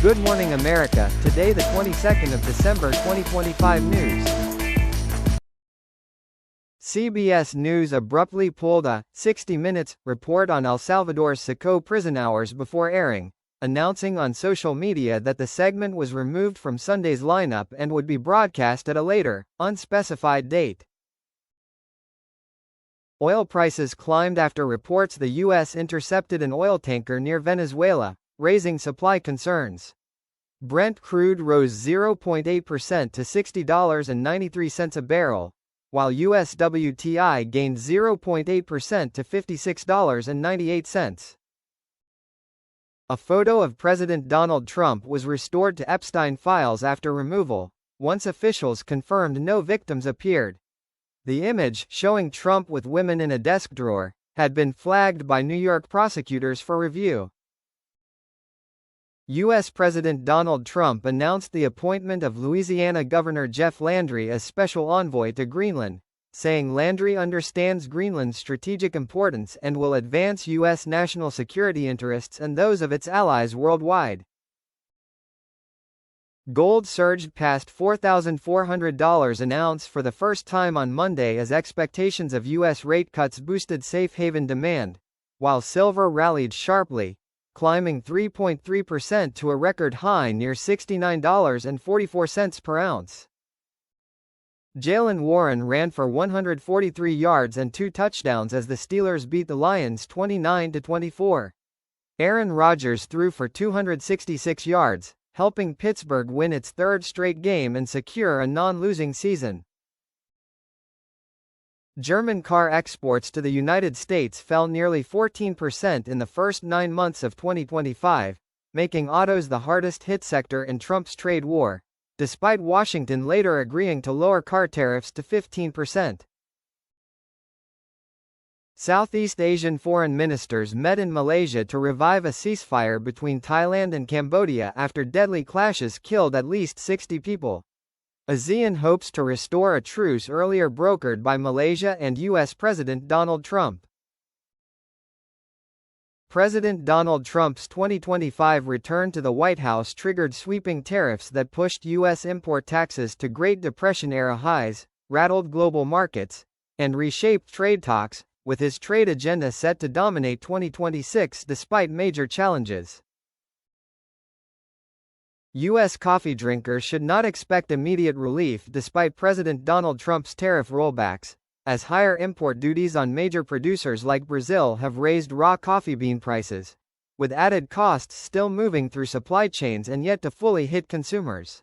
Good morning America, today the 22nd of December 2025 news. CBS News abruptly pulled a 60 Minutes report on El Salvador's Sacó prison hours before airing, announcing on social media that the segment was removed from Sunday's lineup and would be broadcast at a later, unspecified date. Oil prices climbed after reports the U.S. intercepted an oil tanker near Venezuela, raising supply concerns. Brent crude rose 0.8% to $60.93 a barrel, while U.S. WTI gained 0.8% to $56.98. A photo of President Donald Trump was restored to Epstein files after removal, once officials confirmed no victims appeared. The image, showing Trump with women in a desk drawer, had been flagged by New York prosecutors for review. U.S. President Donald Trump announced the appointment of Louisiana Governor Jeff Landry as special envoy to Greenland, saying Landry understands Greenland's strategic importance and will advance U.S. national security interests and those of its allies worldwide. Gold surged past $4,400 an ounce for the first time on Monday as expectations of U.S. rate cuts boosted safe haven demand, while silver rallied sharply, climbing 3.3% to a record high near $69.44 per ounce. Jaylen Warren ran for 143 yards and 2 touchdowns as the Steelers beat the Lions 29-24. Aaron Rodgers threw for 266 yards, helping Pittsburgh win its third straight game and secure a non-losing season. German car exports to the United States fell nearly 14% in the first 9 months of 2025, making autos the hardest-hit sector in Trump's trade war, despite Washington later agreeing to lower car tariffs to 15%. Southeast Asian foreign ministers met in Malaysia to revive a ceasefire between Thailand and Cambodia after deadly clashes killed at least 60 people. ASEAN hopes to restore a truce earlier brokered by Malaysia and U.S. President Donald Trump. President Donald Trump's 2025 return to the White House triggered sweeping tariffs that pushed U.S. import taxes to Great Depression-era highs, rattled global markets, and reshaped trade talks, with his trade agenda set to dominate 2026 despite major challenges. U.S. coffee drinkers should not expect immediate relief despite President Donald Trump's tariff rollbacks, as higher import duties on major producers like Brazil have raised raw coffee bean prices, with added costs still moving through supply chains and yet to fully hit consumers.